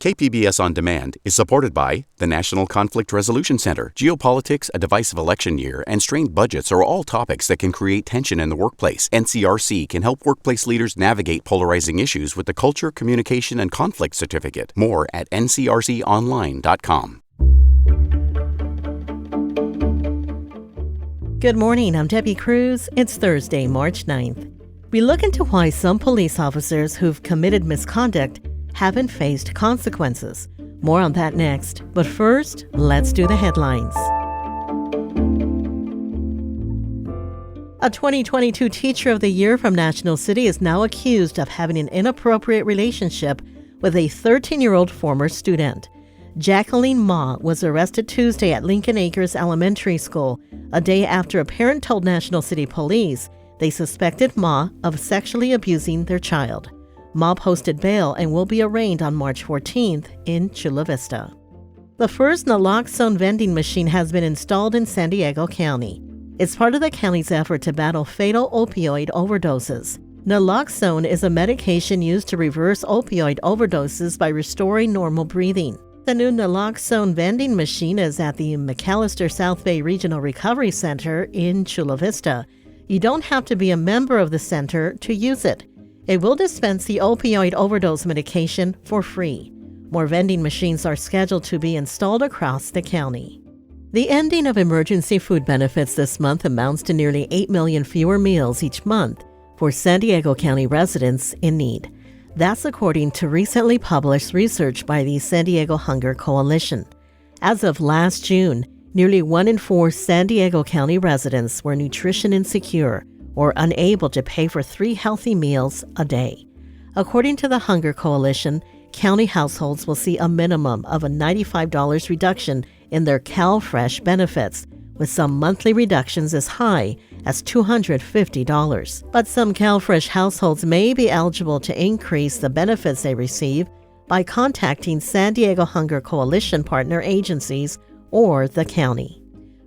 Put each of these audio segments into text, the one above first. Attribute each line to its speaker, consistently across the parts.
Speaker 1: KPBS On Demand is supported by the National Conflict Resolution Center. Geopolitics, a divisive election year, and strained budgets are all topics that can create tension in the workplace. NCRC can help workplace leaders navigate polarizing issues with the Culture, Communication, and Conflict Certificate. More at ncrconline.com.
Speaker 2: Good morning, I'm Debbie Cruz. It's Thursday, March 9th. We look into why some police officers who've committed misconduct haven't faced consequences. More on that next. But first, let's do the headlines. A 2022 Teacher of the Year from National City is now accused of having an inappropriate relationship with a 13-year-old former student. Jacqueline Ma was arrested Tuesday at Lincoln Acres Elementary School, a day after a parent told National City Police they suspected Ma of sexually abusing their child. Ma posted bail and will be arraigned on March 14th in Chula Vista. The first naloxone vending machine has been installed in San Diego County. It's part of the county's effort to battle fatal opioid overdoses. Naloxone is a medication used to reverse opioid overdoses by restoring normal breathing. The new naloxone vending machine is at the McAllister South Bay Regional Recovery Center in Chula Vista. You don't have to be a member of the center to use it. It will dispense the opioid overdose medication for free. More vending machines are scheduled to be installed across the county. The ending of emergency food benefits this month amounts to nearly 8 million fewer meals each month for San Diego County residents in need. That's according to recently published research by the San Diego Hunger Coalition. As of last June, nearly 1 in 4 San Diego County residents were nutrition insecure or unable to pay for 3 healthy meals a day. According to the Hunger Coalition, county households will see a minimum of a $95 reduction in their CalFresh benefits, with some monthly reductions as high as $250. But some CalFresh households may be eligible to increase the benefits they receive by contacting San Diego Hunger Coalition partner agencies or the county.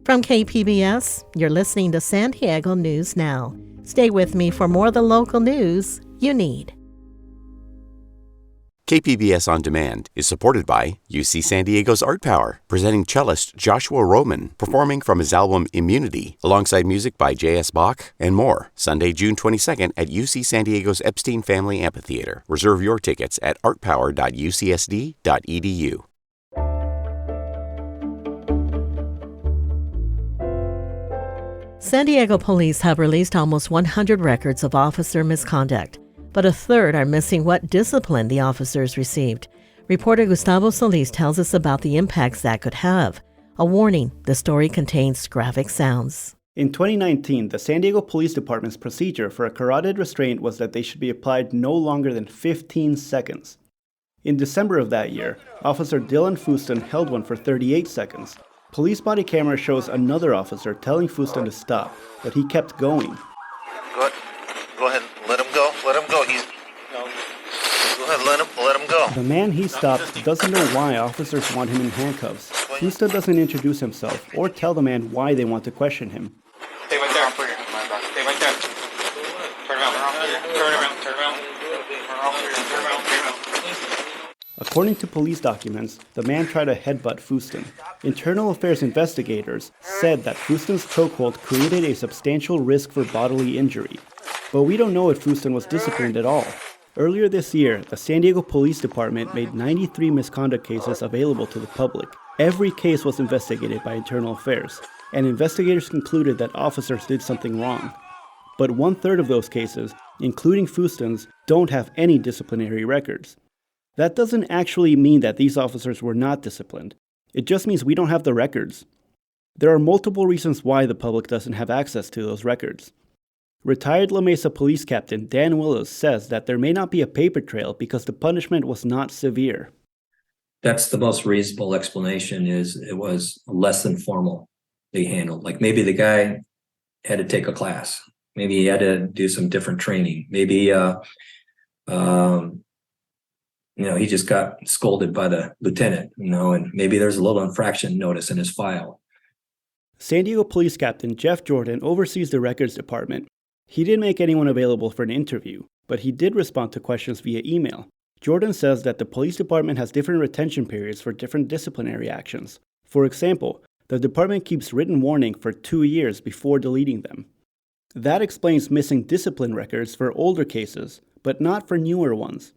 Speaker 2: From KPBS, you're listening to San Diego News Now. Stay with me for more of the local news you need.
Speaker 1: KPBS On Demand is supported by UC San Diego's Art Power, presenting cellist Joshua Roman, performing from his album Immunity, alongside music by J.S. Bach and more. Sunday, June 22nd at UC San Diego's Epstein Family Amphitheater. Reserve your tickets at artpower.ucsd.edu.
Speaker 2: San Diego police have released almost 100 records of officer misconduct, but a third are missing what discipline the officers received. Reporter Gustavo Solis tells us about the impacts that could have. A warning, the story contains graphic sounds.
Speaker 3: In 2019, the San Diego Police Department's procedure for a carotid restraint was that they should be applied no longer than 15 seconds. In December of that year, Officer Dylan Fuston held one for 38 seconds. Police body camera shows another officer telling Fuston to stop, but he kept going.
Speaker 4: Go ahead, let him go. Go ahead, let him go.
Speaker 3: The man he stopped doesn't know why officers want him in handcuffs. Fuston doesn't introduce himself or tell the man why they want to question him.
Speaker 4: Stay right there. Stay right there. Turn around.
Speaker 3: According to police documents, the man tried to headbutt Fuston. Internal Affairs investigators said that Fuston's chokehold created a substantial risk for bodily injury. But we don't know if Fuston was disciplined at all. Earlier this year, the San Diego Police Department made 93 misconduct cases available to the public. Every case was investigated by Internal Affairs, and investigators concluded that officers did something wrong. But 1/3 of those cases, including Fuston's, don't have any disciplinary records. That doesn't actually mean that these officers were not disciplined. It just means we don't have the records. There are multiple reasons why the public doesn't have access to those records. Retired La Mesa Police Captain Dan Willis says that there may not be a paper trail because the punishment was not severe.
Speaker 5: That's the most reasonable explanation, is it was less than formally handled. Like maybe the guy had to take a class. Maybe he had to do some different training. Maybe he just got scolded by the lieutenant, and maybe there's a little infraction notice in his file.
Speaker 3: San Diego Police Captain Jeff Jordan oversees the records department. He didn't make anyone available for an interview, but he did respond to questions via email. Jordan says that the police department has different retention periods for different disciplinary actions. For example, the department keeps written warning for 2 years before deleting them. That explains missing discipline records for older cases, but not for newer ones.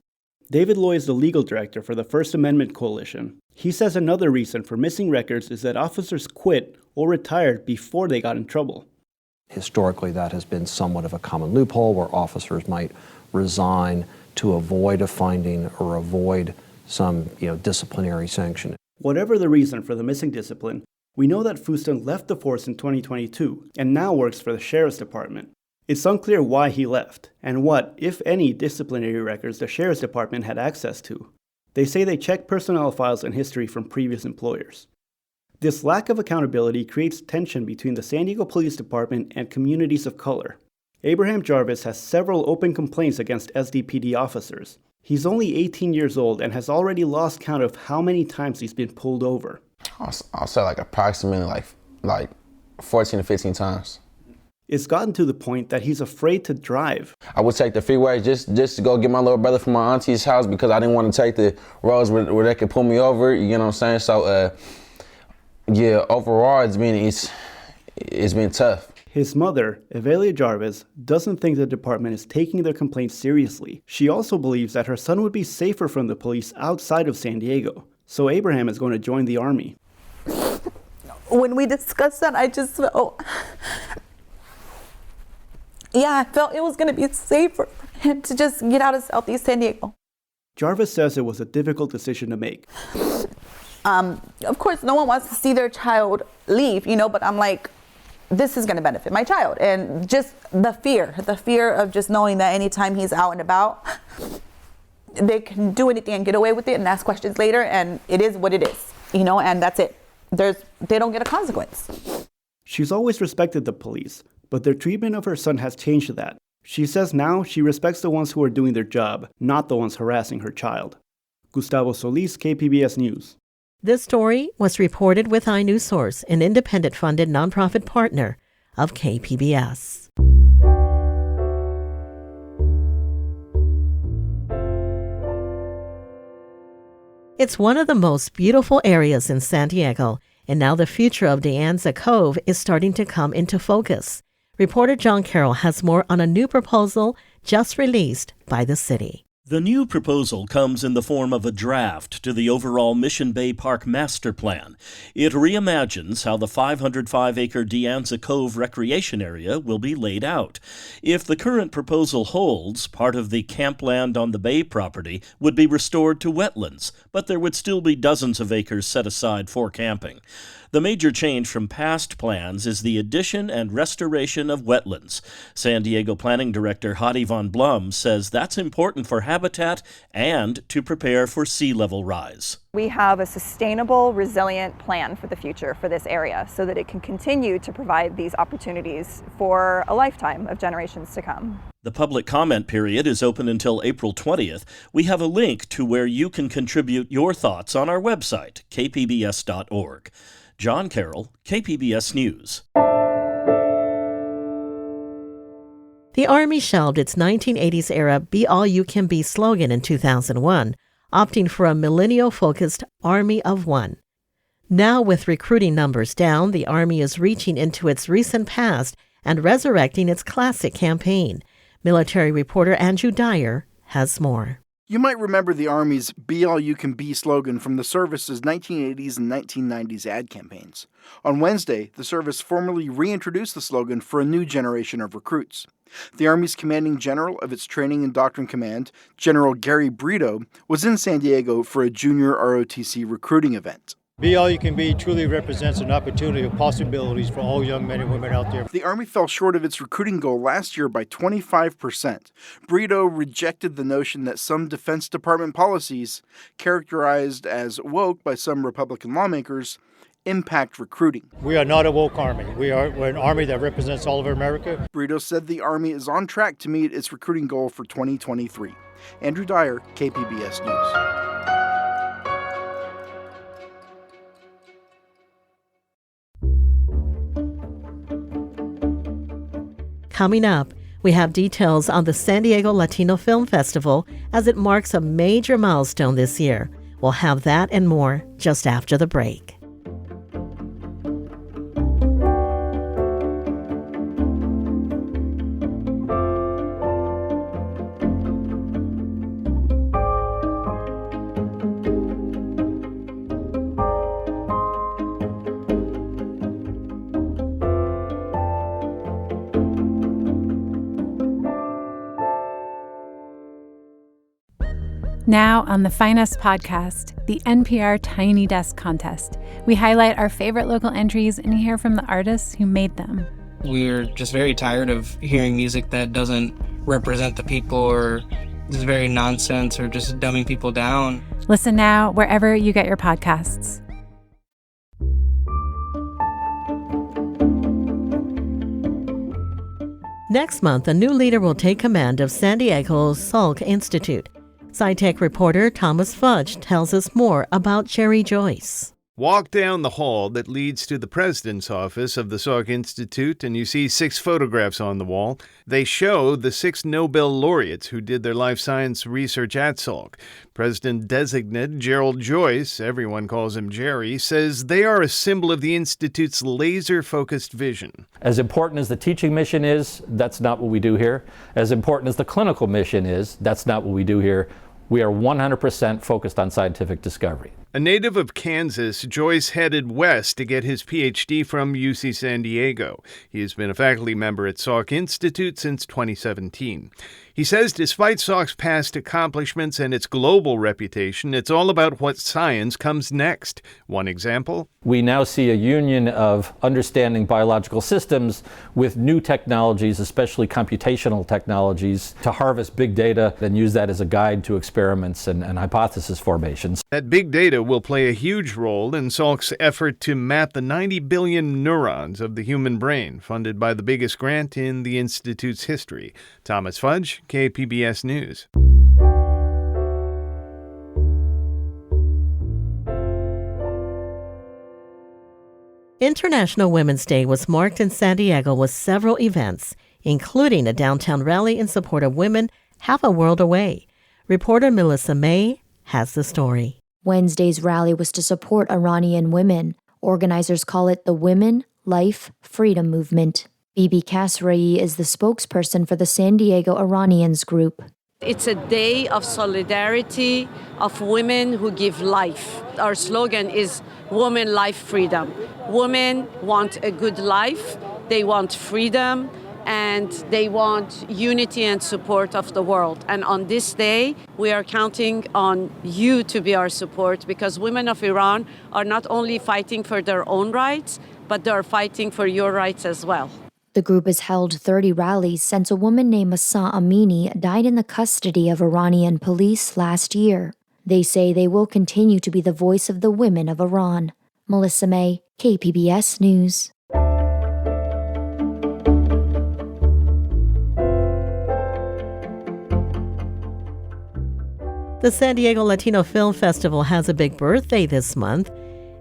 Speaker 3: David Loy is the legal director for the First Amendment Coalition. He says another reason for missing records is that officers quit or retired before they got in trouble.
Speaker 6: Historically, that has been somewhat of a common loophole where officers might resign to avoid a finding or avoid some disciplinary sanction.
Speaker 3: Whatever the reason for the missing discipline, we know that Fuston left the force in 2022 and now works for the Sheriff's Department. It's unclear why he left and what, if any, disciplinary records the Sheriff's Department had access to. They say they checked personnel files and history from previous employers. This lack of accountability creates tension between the San Diego Police Department and communities of color. Abraham Jarvis has several open complaints against SDPD officers. He's only 18 years old and has already lost count of how many times he's been pulled over.
Speaker 7: I'll say approximately 14 to 15 times.
Speaker 3: It's gotten to the point that he's afraid to drive.
Speaker 7: I would take the freeway just to go get my little brother from my auntie's house because I didn't want to take the roads where they could pull me over, you know what I'm saying? So, overall, it's been tough.
Speaker 3: His mother, Evelia Jarvis, doesn't think the department is taking their complaints seriously. She also believes that her son would be safer from the police outside of San Diego. So Abraham is going to join the Army.
Speaker 8: When we discussed that, I just felt, I felt it was going to be safer for him to just get out of Southeast San Diego.
Speaker 3: Jarvis says it was a difficult decision to make.
Speaker 8: Of course, no one wants to see their child leave, but I'm like, this is going to benefit my child. And just the fear of just knowing that anytime he's out and about, they can do anything and get away with it and ask questions later. And it is what it is, and that's it. They don't get a consequence.
Speaker 3: She's always respected the police, but their treatment of her son has changed that. She says now she respects the ones who are doing their job, not the ones harassing her child. Gustavo Solis, KPBS News.
Speaker 2: This story was reported with iNewsSource, an independent-funded nonprofit partner of KPBS. It's one of the most beautiful areas in San Diego, and now the future of De Anza Cove is starting to come into focus. Reporter John Carroll has more on a new proposal just released by the city.
Speaker 9: The new proposal comes in the form of a draft to the overall Mission Bay Park Master Plan. It reimagines how the 505-acre De Anza Cove recreation area will be laid out. If the current proposal holds, part of the campland on the bay property would be restored to wetlands, but there would still be dozens of acres set aside for camping. The major change from past plans is the addition and restoration of wetlands. San Diego Planning Director Hadi von Blum says that's important for habitat and to prepare for sea level rise.
Speaker 10: We have a sustainable, resilient plan for the future for this area so that it can continue to provide these opportunities for a lifetime of generations to come.
Speaker 9: The public comment period is open until April 20th. We have a link to where you can contribute your thoughts on our website, kpbs.org. John Carroll, KPBS News.
Speaker 2: The Army shelved its 1980s-era Be All You Can Be slogan in 2001, opting for a millennial-focused Army of One. Now, with recruiting numbers down, the Army is reaching into its recent past and resurrecting its classic campaign. Military reporter Andrew Dyer has more.
Speaker 11: You might remember the Army's Be All You Can Be slogan from the service's 1980s and 1990s ad campaigns. On Wednesday, the service formally reintroduced the slogan for a new generation of recruits. The Army's commanding general of its Training and Doctrine Command, General Gary Brito, was in San Diego for a junior ROTC recruiting event.
Speaker 12: Be All You Can Be truly represents an opportunity of possibilities for all young men and women out there.
Speaker 11: The Army fell short of its recruiting goal last year by 25%. Brito rejected the notion that some Defense Department policies, characterized as woke by some Republican lawmakers, impact recruiting.
Speaker 12: We are not a woke army. We're an army that represents all of America.
Speaker 11: Brito said the Army is on track to meet its recruiting goal for 2023. Andrew Dyer, KPBS News.
Speaker 2: Coming up, We have details on the San Diego Latino Film Festival as it marks a major milestone this year. We'll have that and more just after the break.
Speaker 13: Now on the Finest podcast, the NPR Tiny Desk Contest, we highlight our favorite local entries and hear from the artists who made them.
Speaker 14: We're just very tired of hearing music that doesn't represent the people or is very nonsense or just dumbing people down.
Speaker 13: Listen now wherever you get your podcasts.
Speaker 2: Next month, a new leader will take command of San Diego's Salk Institute. SciTech reporter Thomas Fudge tells us more about Jerry Joyce.
Speaker 15: Walk down the hall that leads to the president's office of the Salk Institute, and you see 6 photographs on the wall. They show the 6 Nobel laureates who did their life science research at Salk. President-designate Gerald Joyce, everyone calls him Jerry, says they are a symbol of the Institute's laser-focused vision.
Speaker 16: As important as the teaching mission is, that's not what we do here. As important as the clinical mission is, that's not what we do here. We are 100% focused on scientific discovery.
Speaker 15: A native of Kansas, Joyce headed west to get his Ph.D. from UC San Diego. He has been a faculty member at Salk Institute since 2017. He says despite Salk's past accomplishments and its global reputation, it's all about what science comes next. One example?
Speaker 16: We now see a union of understanding biological systems with new technologies, especially computational technologies, to harvest big data and use that as a guide to experiments and hypothesis formations.
Speaker 15: That big data will play a huge role in Salk's effort to map the 90 billion neurons of the human brain, funded by the biggest grant in the Institute's history. Thomas Fudge, KPBS News.
Speaker 2: International Women's Day was marked in San Diego with several events, including a downtown rally in support of women half a world away. Reporter Melissa May has the story.
Speaker 17: Wednesday's rally was to support Iranian women. Organizers call it the Women, Life, Freedom Movement. Bibi Kasrai is the spokesperson for the San Diego Iranians group.
Speaker 18: It's a day of solidarity of women who give life. Our slogan is Women, Life, Freedom. Women want a good life, they want freedom, and they want unity and support of the world. And on this day, we are counting on you to be our support, because women of Iran are not only fighting for their own rights, but they are fighting for your rights as well.
Speaker 17: The group has held 30 rallies since a woman named Mahsa Amini died in the custody of Iranian police last year. They say they will continue to be the voice of the women of Iran. Melissa May, KPBS News.
Speaker 2: The San Diego Latino Film Festival has a big birthday this month.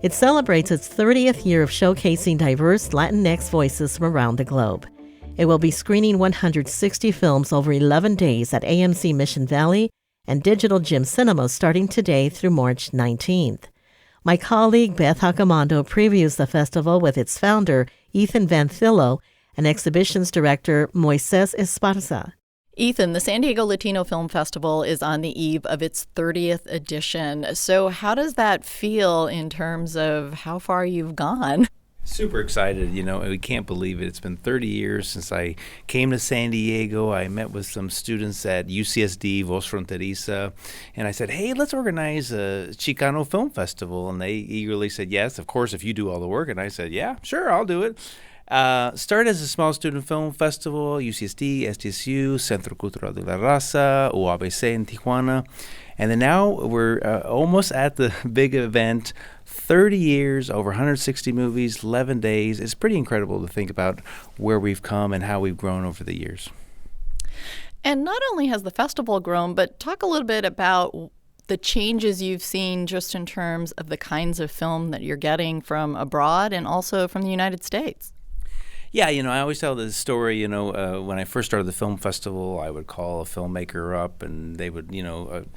Speaker 2: It celebrates its 30th year of showcasing diverse Latinx voices from around the globe. It will be screening 160 films over 11 days at AMC Mission Valley and Digital Gym Cinemas starting today through March 19th. My colleague Beth Accomando previews the festival with its founder, Ethan Van Thillo, and exhibitions director, Moises Esparza.
Speaker 19: Ethan, the San Diego Latino Film Festival is on the eve of its 30th edition. So how does that feel in terms of how far you've gone?
Speaker 20: Super excited. You know, we can't believe it. It's been 30 years since I came to San Diego. I met with some students at UCSD, Voz Fronteriza, and I said, hey, let's organize a Chicano Film Festival. And they eagerly said, yes, of course, if you do all the work. And I said, yeah, sure, I'll do it. Started as a small student film festival, UCSD, SDSU, Centro Cultural de la Raza, UABC in Tijuana. And then now we're almost at the big event, 30 years, over 160 movies, 11 days. It's pretty incredible to think about where we've come and how we've grown over the years.
Speaker 19: And not only has the festival grown, but talk a little bit about the changes you've seen just in terms of the kinds of film that you're getting from abroad and also from the United States.
Speaker 20: Yeah, I always tell this story, when I first started the film festival, I would call a filmmaker up and they would,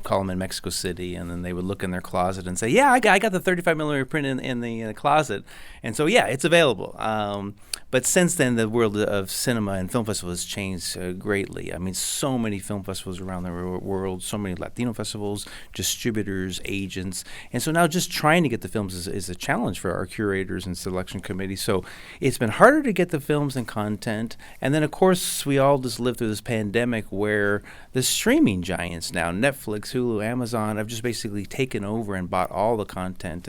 Speaker 20: call them in Mexico City, and then they would look in their closet and say, yeah, I got the 35 millimeter print in the closet. And so, yeah, it's available. But since then, the world of cinema and film festivals has changed greatly. I mean, so many film festivals around the world, so many Latino festivals, distributors, agents. And so now just trying to get the films is a challenge for our curators and selection committee. So it's been harder to get the films and content. And then, of course, we all just lived through this pandemic where the streaming giants now, Netflix, Hulu, Amazon, have just basically taken over and bought all the content.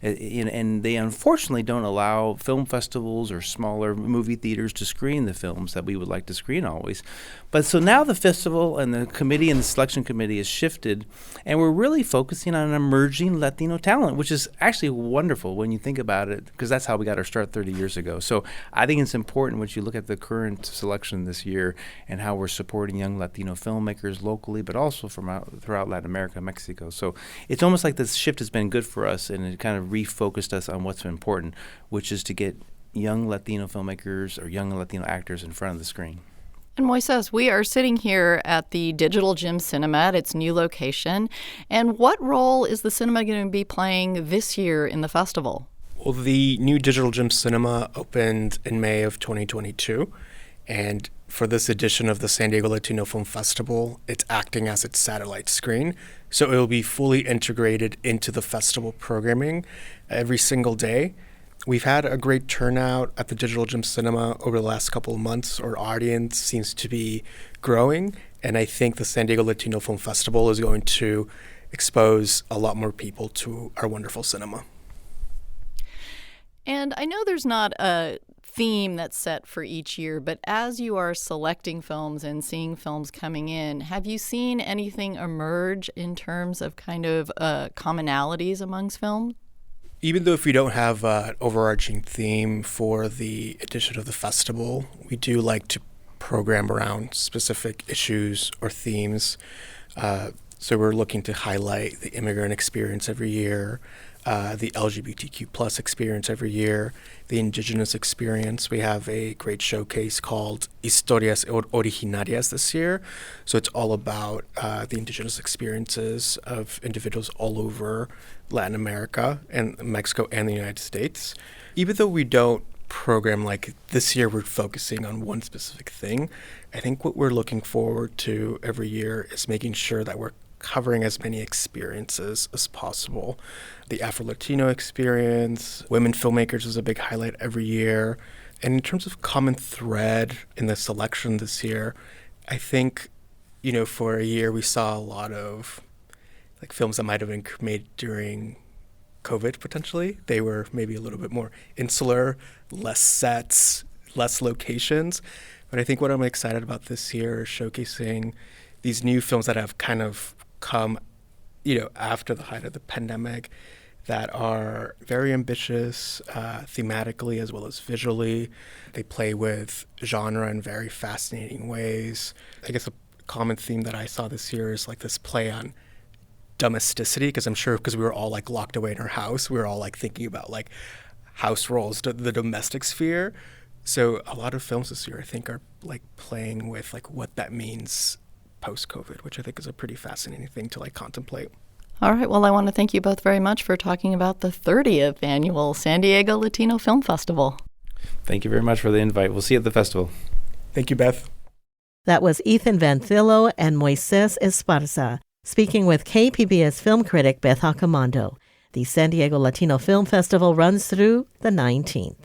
Speaker 20: And they unfortunately don't allow film festivals or smaller movie theaters to screen the films that we would like to screen always. But so now the festival and the committee and the selection committee has shifted, and we're really focusing on emerging Latino talent, which is actually wonderful when you think about it, because that's how we got our start 30 years ago. So I think it's important when you look at the current selection this year and how we're supporting young Latino filmmakers locally, but also throughout Latin America, Mexico. So it's almost like this shift has been good for us, and it kind of refocused us on what's important, which is to get young Latino filmmakers or young Latino actors in front of the screen.
Speaker 19: And Moises, we are sitting here at the Digital Gym Cinema at its new location. And what role is the cinema going to be playing this year in the festival?
Speaker 21: Well, the new Digital Gym Cinema opened in May of 2022. And for this edition of the San Diego Latino Film Festival, it's acting as its satellite screen. So it will be fully integrated into the festival programming every single day. We've had a great turnout at the Digital Gym Cinema over the last couple of months. Our audience seems to be growing, and I think the San Diego Latino Film Festival is going to expose a lot more people to our wonderful cinema.
Speaker 19: And I know there's not a theme that's set for each year, but as you are selecting films and seeing films coming in, have you seen anything emerge in terms of kind of commonalities amongst films?
Speaker 21: Even though if we don't have an overarching theme for the edition of the festival, we do like to program around specific issues or themes. So we're looking to highlight the immigrant experience every year, the LGBTQ plus experience every year, the indigenous experience. We have a great showcase called Historias Originarias this year. So it's all about the indigenous experiences of individuals all over Latin America and Mexico and the United States. Even though we don't program like this year, we're focusing on one specific thing. I think what we're looking forward to every year is making sure that we're covering as many experiences as possible. The Afro-Latino experience, women filmmakers is a big highlight every year. And in terms of common thread in the selection this year, I think, for a year we saw a lot of like films that might have been made during COVID potentially. They were maybe a little bit more insular, less sets, less locations. But I think what I'm excited about this year is showcasing these new films that have kind of come, after the height of the pandemic, that are very ambitious thematically as well as visually. They play with genre in very fascinating ways. I guess a common theme that I saw this year is like this play on domesticity, because I'm sure because we were all like locked away in our house, we were all like thinking about like house roles, the domestic sphere. So a lot of films this year I think are like playing with like what that means post-COVID, which I think is a pretty fascinating thing to like contemplate.
Speaker 19: All right. Well, I want to thank you both very much for talking about the 30th annual San Diego Latino Film Festival.
Speaker 20: Thank you very much for the invite. We'll see you at the festival.
Speaker 21: Thank you, Beth.
Speaker 2: That was Ethan Vanthillo and Moises Esparza speaking with KPBS film critic Beth Accomando. The San Diego Latino Film Festival runs through the 19th.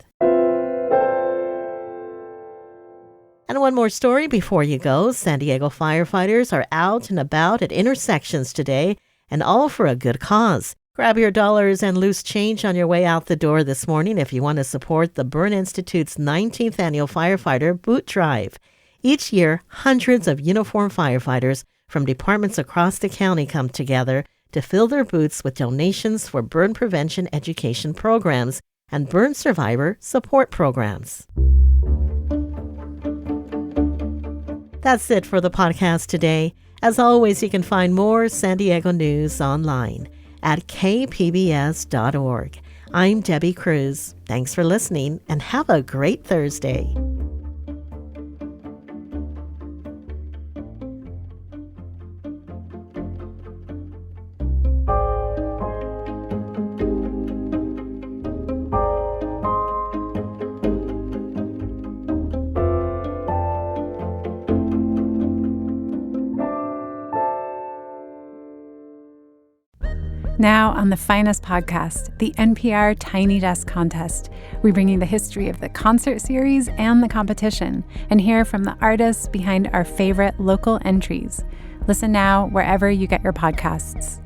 Speaker 2: And one more story before you go. San Diego firefighters are out and about at intersections today, and all for a good cause. Grab your dollars and loose change on your way out the door this morning if you want to support the Burn Institute's 19th annual firefighter boot drive. Each year, hundreds of uniformed firefighters from departments across the county come together to fill their boots with donations for burn prevention education programs and burn survivor support programs. That's it for the podcast today. As always, you can find more San Diego news online at kpbs.org. I'm Debbie Cruz. Thanks for listening and have a great Thursday.
Speaker 13: Now on the finest podcast, the NPR Tiny Desk Contest, we bring you the history of the concert series and the competition and hear from the artists behind our favorite local entries. Listen now wherever you get your podcasts.